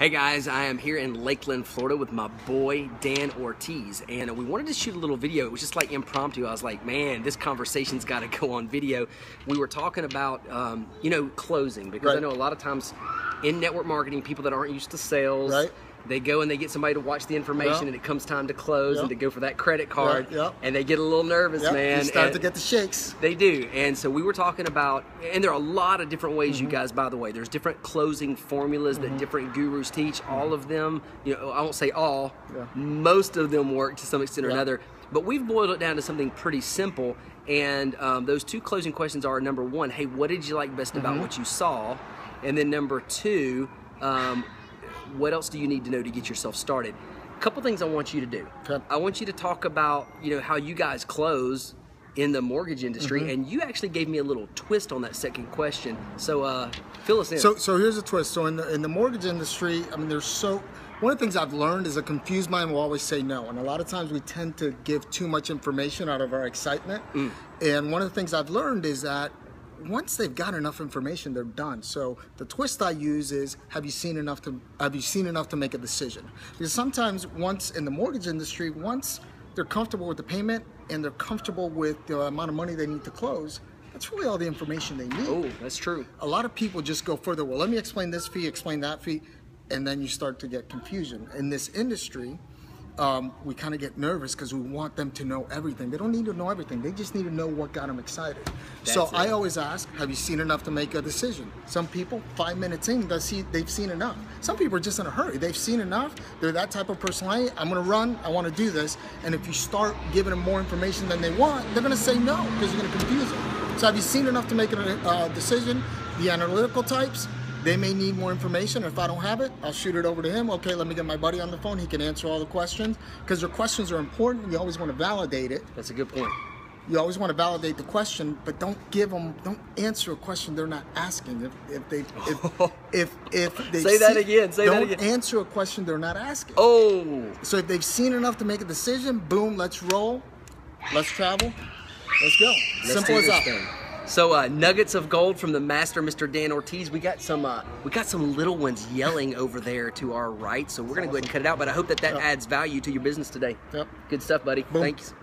Hey guys, I am here in Lakeland, Florida with my boy Dan Ortiz, and we wanted to shoot a little video. It was just like impromptu. I was like, man, this conversation's got to go on video. We were talking about, closing, because I know a lot of times in network marketing, people that aren't used to sales, they go and they get somebody to watch the information, and it comes time to close and to go for that credit card, and they get a little nervous, man. You start to get the shakes. They do. And so we were talking about, and there are a lot of different ways, you guys, by the way. There's different closing formulas that different gurus teach. All of them, I won't say all, most of them work to some extent or another. But we've boiled it down to something pretty simple. And those two closing questions are, number one, hey, what did you like best about what you saw? And then number two, what else do you need to know to get yourself started? A couple things I want you to do. I want you to talk about, how you guys close in the mortgage industry, and you actually gave me a little twist on that second question. So fill us in. So here's a twist. So in the mortgage industry, I mean, one of the things I've learned is a confused mind will always say no, and a lot of times we tend to give too much information out of our excitement. And one of the things I've learned is that once they've got enough information, they're done. So the twist I use is, have you seen enough to make a decision? Because sometimes once in the mortgage industry, once they're comfortable with the payment and they're comfortable with the amount of money they need to close, that's really all the information they need. Oh, that's true. A lot of people just go further. Well, let me explain this fee, explain that fee, and then you start to get confusion. In this industry, we kind of get nervous because we want them to know everything. They don't need to know everything. They just need to know what got them excited. I always ask, have you seen enough to make a decision? Some people, 5 minutes in, they've seen enough. Some people are just in a hurry. They've seen enough. They're that type of personality. I'm going to run. I want to do this. And if you start giving them more information than they want, they're going to say no because you're going to confuse them. So have you seen enough to make a decision? The analytical types, they may need more information. If I don't have it, I'll shoot it over to him. Okay, let me get my buddy on the phone. He can answer all the questions because your questions are important. You always want to validate it. That's a good point. You always want to validate the question, but don't answer a question they're not asking. If they say that again. Don't answer a question they're not asking. Oh. So if they've seen enough to make a decision, boom, let's roll, let's travel, let's go. Simple as that. So nuggets of gold from the master, Mr. Dan Ortiz. We got some little ones yelling over there to our right, so we're gonna go ahead and cut it out. But I hope that adds value to your business today. Good stuff, buddy. Boom. Thanks.